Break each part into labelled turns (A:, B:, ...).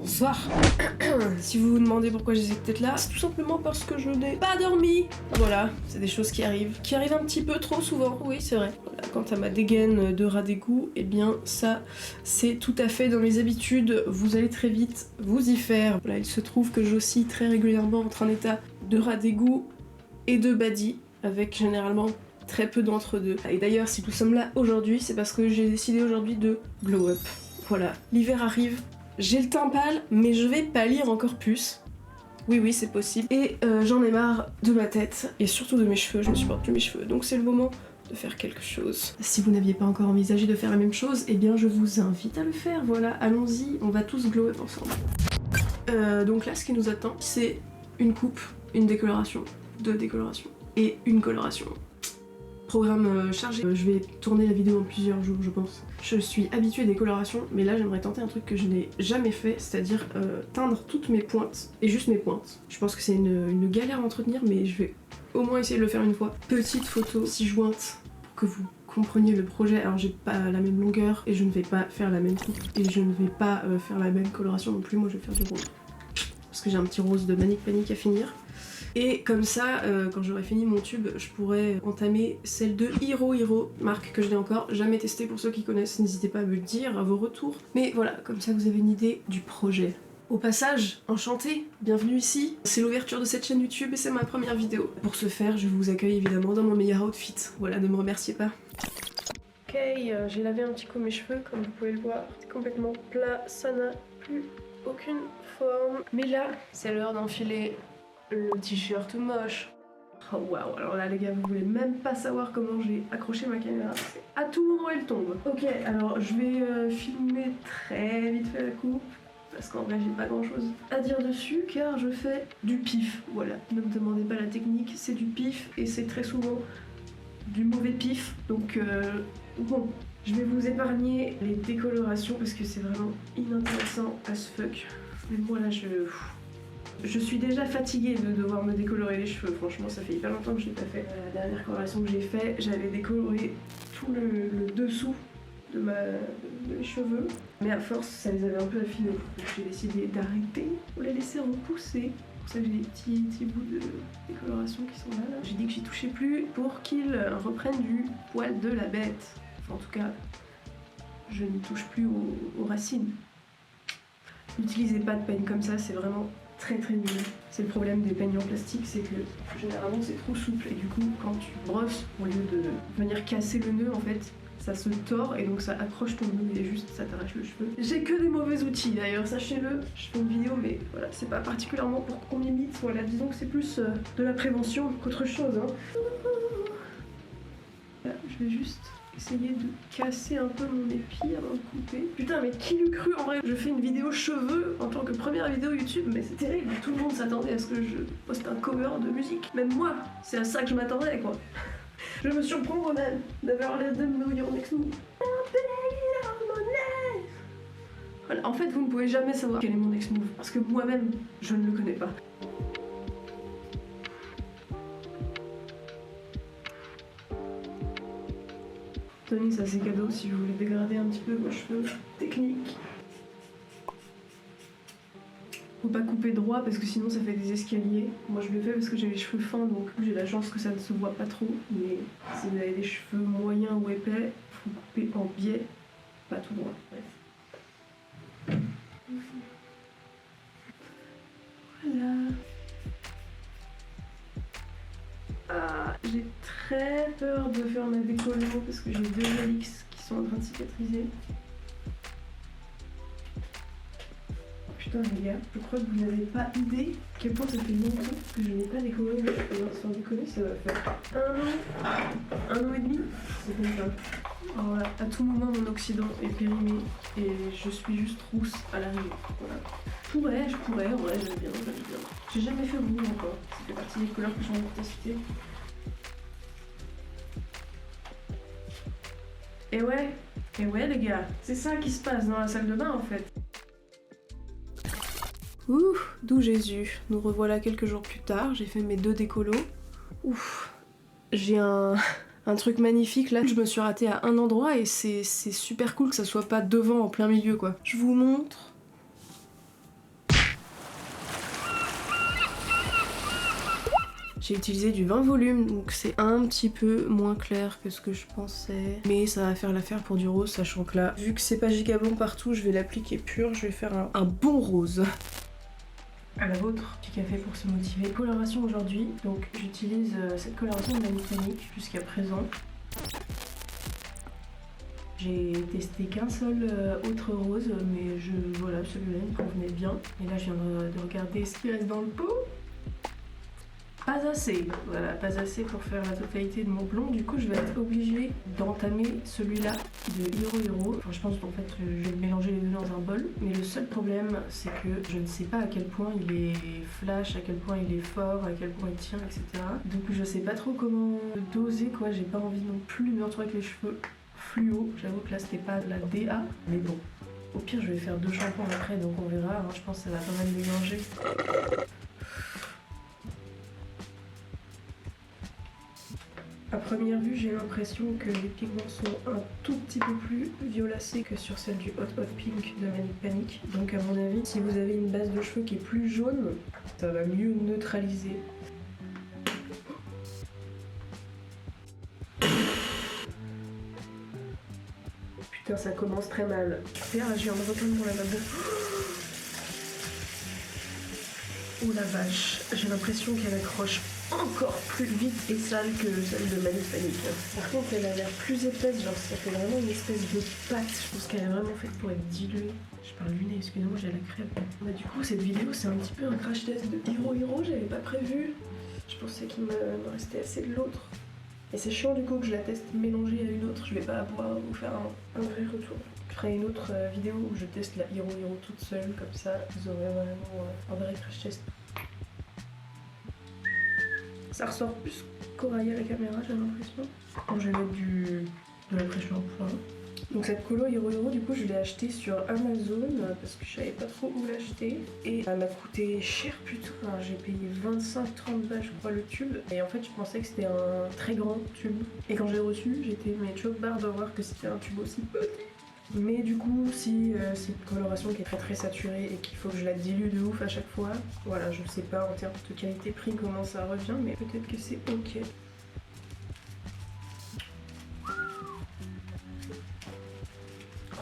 A: Bonsoir. Si vous vous demandez pourquoi j'ai cette tête là, c'est tout simplement parce que je n'ai pas dormi. Voilà, c'est des choses qui arrivent un petit peu trop souvent, oui c'est vrai. Voilà, quant à ma dégaine de rat d'égout, eh bien ça c'est tout à fait dans mes habitudes, vous allez très vite vous y faire. Voilà, il se trouve que j'oscille très régulièrement entre un état de rat d'égout et de badi, avec généralement très peu d'entre deux. Et d'ailleurs si nous sommes là aujourd'hui, c'est parce que j'ai décidé aujourd'hui de glow up. Voilà, l'hiver arrive. J'ai le teint pâle, mais je vais pâlir encore plus. Oui, c'est possible. Et j'en ai marre de ma tête, et surtout de mes cheveux, je ne supporte plus mes cheveux. Donc c'est le moment de faire quelque chose. Si vous n'aviez pas encore envisagé de faire la même chose, eh bien je vous invite à le faire, voilà, allons-y, on va tous glow up ensemble. Donc là, ce qui nous attend, c'est une coupe, une décoloration, deux décolorations, et une coloration. Programme chargé. Je vais tourner la vidéo en plusieurs jours, je pense. Je suis habituée des colorations, mais là j'aimerais tenter un truc que je n'ai jamais fait, c'est-à-dire teindre toutes mes pointes, et juste mes pointes. Je pense que c'est une galère à entretenir, mais je vais au moins essayer de le faire une fois. Petite photo ci-jointe pour que vous compreniez le projet. Alors j'ai pas la même longueur, et je ne vais pas faire la même coupe, et je ne vais pas faire la même coloration non plus. Moi je vais faire du rose. Parce que j'ai un petit rose de Manic Panic à finir. Et comme ça, quand j'aurai fini mon tube, je pourrai entamer celle de Hiro, marque que je n'ai encore jamais testée. Pour ceux qui connaissent, n'hésitez pas à me le dire, à vos retours. Mais voilà, comme ça vous avez une idée du projet. Au passage, enchantée, bienvenue ici. C'est l'ouverture de cette chaîne YouTube et c'est ma première vidéo. Pour ce faire, je vous accueille évidemment dans mon meilleur outfit. Voilà, ne me remerciez pas. Ok, j'ai lavé un petit coup mes cheveux, comme vous pouvez le voir. C'est complètement plat, ça n'a plus aucune forme. Mais là, c'est l'heure d'enfiler le t-shirt moche. Oh waouh, alors là les gars, vous voulez même pas savoir comment j'ai accroché ma caméra. À tout moment elle tombe. Ok, alors je vais filmer très vite fait la coupe, parce qu'en vrai j'ai pas grand chose à dire dessus, car je fais du pif. Voilà, ne me demandez pas la technique, c'est du pif, et c'est très souvent du mauvais pif. Donc bon, je vais vous épargner les décolorations, parce que c'est vraiment inintéressant as fuck. Mais moi là je suis déjà fatiguée de devoir me décolorer les cheveux, franchement ça fait hyper longtemps que je l'ai pas fait. La dernière coloration que j'ai fait, j'avais décoloré tout le dessous de mes cheveux, mais à force ça les avait un peu affinés. Donc j'ai décidé d'arrêter pour les laisser repousser. C'est pour ça que j'ai des petits bouts de décoloration qui sont là. J'ai dit que j'y touchais plus pour qu'ils reprennent du poil de la bête. Enfin en tout cas, je n'y touche plus aux racines. N'utilisez pas de peigne comme ça, c'est vraiment très nul. C'est le problème des peignes en plastique, c'est que généralement c'est trop souple et du coup quand tu brosses, au lieu de venir casser le nœud en fait, ça se tord et donc ça accroche ton nœud et juste ça t'arrache le cheveu. J'ai que des mauvais outils d'ailleurs, sachez-le. Je fais une vidéo mais voilà, c'est pas particulièrement pour qu'on m'imite, voilà, disons que c'est plus de la prévention qu'autre chose. Hein. Là, je vais juste essayer de casser un peu mon épi avant de couper. Putain mais qui l'eût cru en vrai, je fais une vidéo cheveux en tant que première vidéo YouTube, mais c'est terrible, tout le monde s'attendait à ce que je poste un cover de musique. Même moi, c'est à ça que je m'attendais quoi. Je me surprends moi-même d'avoir l'air de me your next move. Voilà, en fait vous ne pouvez jamais savoir quel est mon next move, parce que moi-même je ne le connais pas. Tenez, ça c'est cadeau si vous voulez dégrader un petit peu vos cheveux. Technique. Faut pas couper droit parce que sinon ça fait des escaliers. Moi je le fais parce que j'ai les cheveux fins, donc j'ai la chance que ça ne se voit pas trop. Mais si vous avez des cheveux moyens ou épais, faut couper en biais, pas tout droit. Bref. Voilà. Ah, j'ai très peur de faire ma décollo parce que j'ai deux alix qui sont en train de cicatriser. Putain les gars, je crois que vous n'avez pas idée à quel point ça fait longtemps que je n'ai pas décoloré mes cheveux. Sans déconner, ça va faire un an et demi. C'est comme ça. Alors voilà, à tout moment mon occident est périmé et je suis juste rousse à l'arrivée. Voilà. Je pourrais, ouais, j'aime bien. J'ai jamais fait rouge encore, ça fait partie des couleurs que j'ai envie de tester. Et ouais les gars, c'est ça qui se passe dans la salle de bain en fait. Ouh, d'où Jésus. Nous revoilà quelques jours plus tard, j'ai fait mes deux décolos. Ouf, j'ai un truc magnifique là. Je me suis ratée à un endroit et c'est super cool que ça soit pas devant en plein milieu quoi. Je vous montre. J'ai utilisé du 20 volumes, donc c'est un petit peu moins clair que ce que je pensais. Mais ça va faire l'affaire pour du rose, sachant que là, vu que c'est pas gigablond partout, je vais l'appliquer pur, je vais faire un bon rose. À la vôtre, petit café pour se motiver. Coloration aujourd'hui, donc j'utilise cette coloration de Manipanic jusqu'à présent. J'ai testé qu'un seul autre rose, mais voilà, celui-là me convenait bien. Et là, je viens de regarder ce qui reste dans le pot. Pas assez, voilà, pas assez pour faire la totalité de mon blond. Du coup, je vais être obligée d'entamer celui-là de Hiro Hiro. Enfin, je pense qu'en fait, je vais mélanger les deux dans un bol. Mais le seul problème, c'est que je ne sais pas à quel point il est flash, à quel point il est fort, à quel point il tient, etc. Donc, je sais pas trop comment doser, quoi. J'ai pas envie non plus de me retrouver avec les cheveux fluo. J'avoue que là, c'était pas de la DA. Mais bon, au pire, je vais faire 2 shampoings après, donc on verra. Hein. Je pense que ça va pas mal mélanger. À première vue, j'ai l'impression que les pigments sont un tout petit peu plus violacés que sur celle du Hot Hot Pink de Manipanic. Donc à mon avis, si vous avez une base de cheveux qui est plus jaune, ça va mieux neutraliser. Putain, ça commence très mal. Super, je viens de retourner mon lavabo. Oh la vache, j'ai l'impression qu'elle accroche encore plus vite et sale que celle de Manipanic. Par contre, elle a l'air plus épaisse, genre ça fait vraiment une espèce de pâte. Je pense qu'elle est vraiment faite pour être diluée. Je parle du nez, excusez-moi, j'ai la crème. Bah, du coup, cette vidéo, c'est un petit peu un crash test de Hiro Hiro, j'avais pas prévu. Je pensais qu'il me restait assez de l'autre. Et c'est chiant du coup que je la teste mélangée à une autre, je vais pas pouvoir vous faire un vrai retour. Je ferai une autre vidéo où je teste la Hiro Hiro toute seule, comme ça vous aurez vraiment un vrai crash test. Ça ressort plus coraillé à la caméra, j'ai l'impression. Bon, je vais mettre de la pré-shampoing. Donc cette colo Hiro Hiro, du coup je l'ai achetée sur Amazon parce que je savais pas trop où l'acheter. Et elle m'a coûté cher putain, j'ai payé 25-30 balles je crois le tube. Et en fait je pensais que c'était un très grand tube. Et quand j'ai reçu, j'étais mais choc barre de voir que c'était un tube aussi petit. Mais du coup, si c'est une coloration qui est très très saturée et qu'il faut que je la dilue de ouf à chaque fois, voilà, je sais pas en termes de qualité-prix comment ça revient, mais peut-être que c'est ok.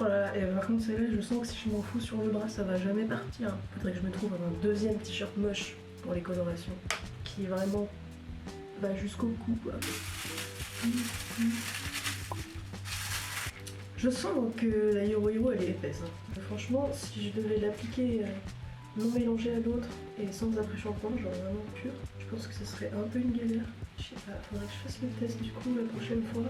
A: Oh là là, et par contre celle-là, je sens que si je m'en fous sur le bras, ça va jamais partir. Faudrait que je me trouve un deuxième t-shirt moche pour les colorations, qui vraiment va jusqu'au cou, quoi. Je sens que la Hiro Hiro elle est épaisse. Hein. Franchement, si je devais l'appliquer non mélangée à l'autre et sans après-shampoing, genre vraiment pur, je pense que ce serait un peu une galère. Je sais pas, faudrait que je fasse le test du coup la prochaine fois.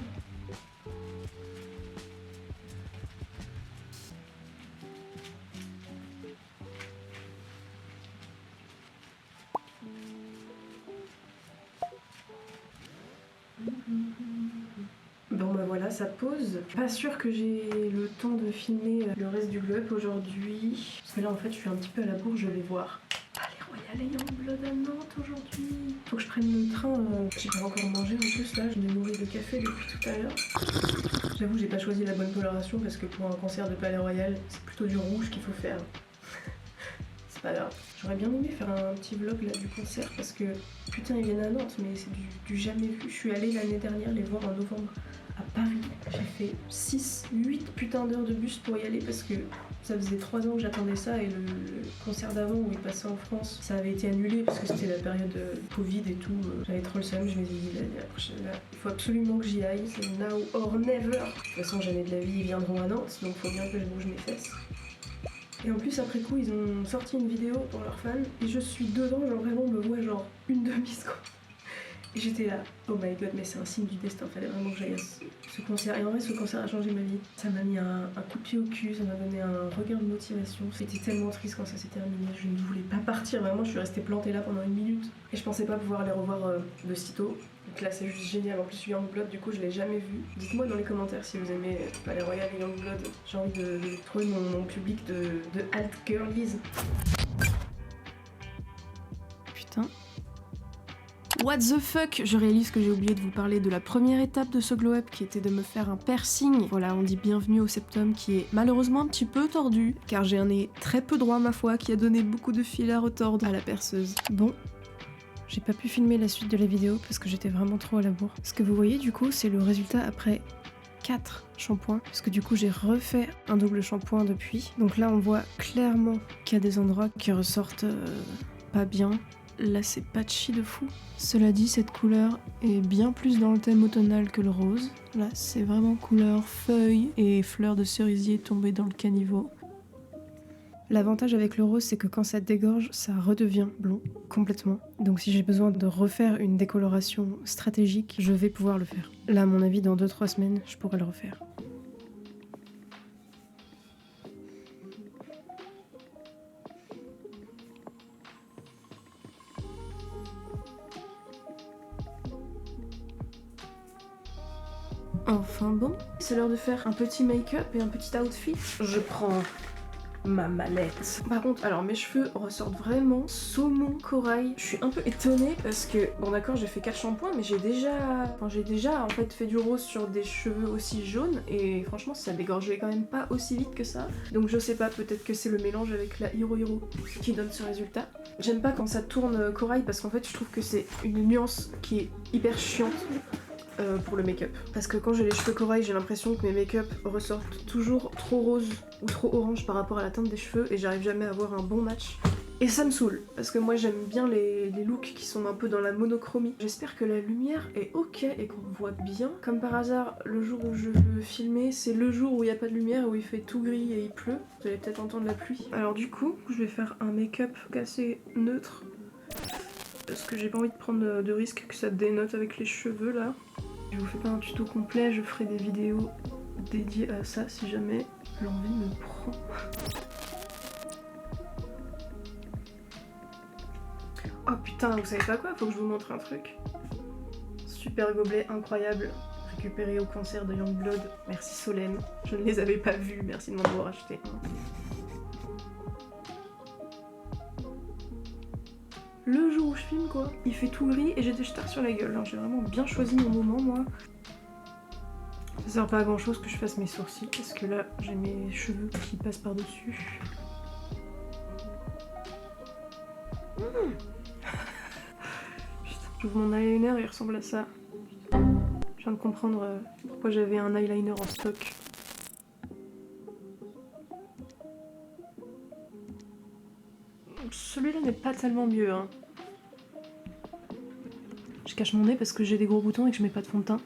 A: Bon bah voilà, ça pose. Pas sûr que j'ai le temps de filmer le reste du glow-up aujourd'hui. Parce que là en fait je suis un petit peu à la bourre, je vais voir. Palais Royal et Youngblood à Nantes aujourd'hui. Faut que je prenne le train, j'ai pas encore mangé en plus là, je me nourris de café depuis tout à l'heure. J'avoue j'ai pas choisi la bonne coloration parce que pour un concert de Palais Royal, c'est plutôt du rouge qu'il faut faire. C'est pas grave. J'aurais bien aimé faire un petit vlog là du concert parce que putain ils viennent à Nantes mais c'est du jamais vu. Je suis allée l'année dernière les voir en novembre à Paris. J'ai fait 6-8 putains d'heures de bus pour y aller parce que ça faisait 3 ans que j'attendais ça et le concert d'avant où il passait en France, ça avait été annulé parce que c'était la période Covid et tout. J'avais trop le seum, je me suis dit la prochaine là, il faut absolument que j'y aille, c'est now or never. De toute façon jamais de la vie ils viendront à Nantes donc faut bien que je bouge mes fesses. Et en plus après coup ils ont sorti une vidéo pour leurs fans et je suis dedans, genre vraiment on me voit genre une demi-seconde. Et j'étais là, oh my god mais c'est un signe du destin, fallait vraiment que j'aille à ce concert. Et en vrai ce concert a changé ma vie. Ça m'a mis un coup de pied au cul, ça m'a donné un regain de motivation. C'était tellement triste quand ça s'est terminé, je ne voulais pas partir, vraiment je suis restée plantée là pendant 1 minute. Et je pensais pas pouvoir les revoir de sitôt. Donc là c'est juste génial, en plus Youngblood du coup je l'ai jamais vu. Dites-moi dans les commentaires si vous aimez Palais Royal et Youngblood. J'ai envie de trouver mon public de alt girlies. Putain. What the fuck? Je réalise que j'ai oublié de vous parler de la première étape de ce glow-up qui était de me faire un piercing. Voilà, on dit bienvenue au septum qui est malheureusement un petit peu tordu car j'ai un nez très peu droit ma foi qui a donné beaucoup de fil à retordre à la perceuse. Bon, j'ai pas pu filmer la suite de la vidéo parce que j'étais vraiment trop à la bourre. Ce que vous voyez du coup, c'est le résultat après 4 shampoings, parce que du coup j'ai refait un double shampoing depuis. Donc là on voit clairement qu'il y a des endroits qui ressortent pas bien. Là c'est patchy de fou. Cela dit, cette couleur est bien plus dans le thème automnal que le rose. Là c'est vraiment couleur feuilles et fleurs de cerisier tombées dans le caniveau. L'avantage avec le rose, c'est que quand ça dégorge, ça redevient blond complètement. Donc si j'ai besoin de refaire une décoloration stratégique, je vais pouvoir le faire. Là, à mon avis, dans 2-3 semaines, je pourrais le refaire. Enfin bon, c'est l'heure de faire un petit make-up et un petit outfit. Je prends ma mallette. Par contre, alors mes cheveux ressortent vraiment saumon corail. Je suis un peu étonnée parce que, bon d'accord, j'ai fait 4 shampoings, mais j'ai déjà en fait fait du rose sur des cheveux aussi jaunes et franchement ça dégorgeait quand même pas aussi vite que ça. Donc je sais pas, peut-être que c'est le mélange avec la Hiro Hiro qui donne ce résultat. J'aime pas quand ça tourne corail parce qu'en fait je trouve que c'est une nuance qui est hyper chiante. Pour le make-up. Parce que quand j'ai les cheveux corail, j'ai l'impression que mes make-up ressortent toujours trop rose ou trop orange par rapport à la teinte des cheveux et j'arrive jamais à avoir un bon match. Et ça me saoule, parce que moi j'aime bien les looks qui sont un peu dans la monochromie. J'espère que la lumière est ok et qu'on voit bien. Comme par hasard, le jour où je veux filmer, c'est le jour où il n'y a pas de lumière, où il fait tout gris et il pleut. Vous allez peut-être entendre la pluie. Alors du coup, je vais faire un make-up assez neutre. Parce que j'ai pas envie de prendre de risque que ça dénote avec les cheveux là. Je vous fais pas un tuto complet, je ferai des vidéos dédiées à ça si jamais l'envie me prend. Oh putain, vous savez pas quoi? Faut que je vous montre un truc. Super gobelet incroyable, récupéré au concert de Youngblood. Merci Solène, je ne les avais pas vus, merci de m'en avoir acheté un. Le jour où je filme quoi, il fait tout gris et j'ai des stars sur la gueule. Alors j'ai vraiment bien choisi mon moment moi. Ça sert pas à grand chose que je fasse mes sourcils parce que là j'ai mes cheveux qui passent par dessus. Putain, j'ouvre mon eyeliner et il ressemble à ça. Je viens de comprendre pourquoi j'avais un eyeliner en stock. Celui-là n'est pas tellement mieux hein. Je cache mon nez parce que j'ai des gros boutons et que je mets pas de fond de teint.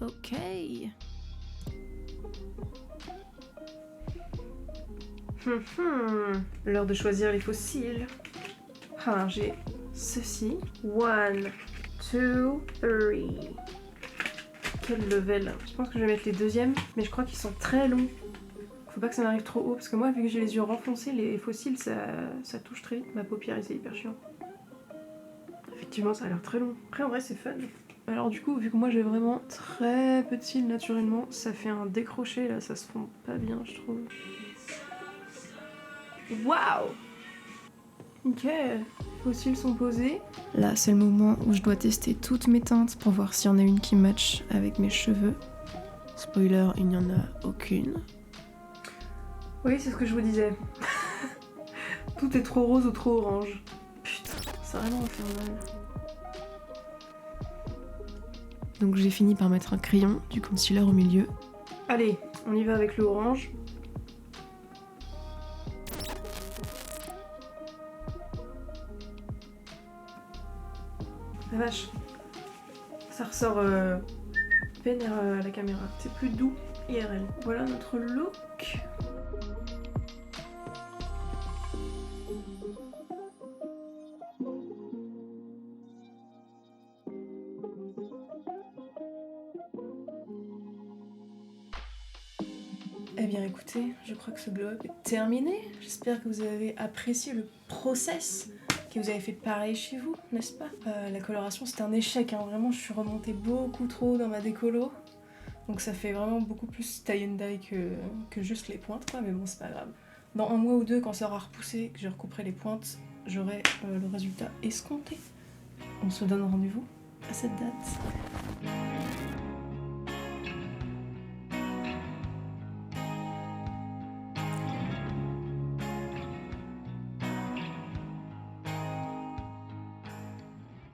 A: Ok. L'heure de choisir les fossiles. Ah, j'ai ceci. 1, 2, 3. Quel level. Je pense que je vais mettre les deuxièmes, mais je crois qu'ils sont très longs. Faut pas que ça m'arrive trop haut, parce que moi, vu que j'ai les yeux renfoncés, les fossiles, ça touche très vite ma paupière et c'est hyper chiant. Effectivement, ça a l'air très long. Après, en vrai, c'est fun. Alors du coup, vu que moi j'ai vraiment très peu de cils naturellement, ça fait un décroché là, ça se fond pas bien je trouve. Waouh! Ok, les fossiles sont posés. Là c'est le moment où je dois tester toutes mes teintes pour voir s'il y en a une qui match avec mes cheveux. Spoiler, il n'y en a aucune. Oui, c'est ce que je vous disais. Tout est trop rose ou trop orange. Putain, c'est vraiment infernal. Donc j'ai fini par mettre un crayon, du concealer au milieu. Allez, on y va avec le orange. La vache, ça ressort vénère à la caméra. C'est plus doux IRL. Voilà notre look. Eh bien écoutez, je crois que ce glow-up est terminé. J'espère que vous avez apprécié le process que vous avez fait pareil chez vous, n'est-ce pas? La coloration c'était un échec, hein. Vraiment je suis remontée beaucoup trop dans ma décolo. Donc ça fait vraiment beaucoup plus tie and dye que juste les pointes quoi, mais bon c'est pas grave. Dans un mois ou deux quand ça aura repoussé, que je recouperai les pointes, j'aurai le résultat escompté. On se donne rendez-vous à cette date.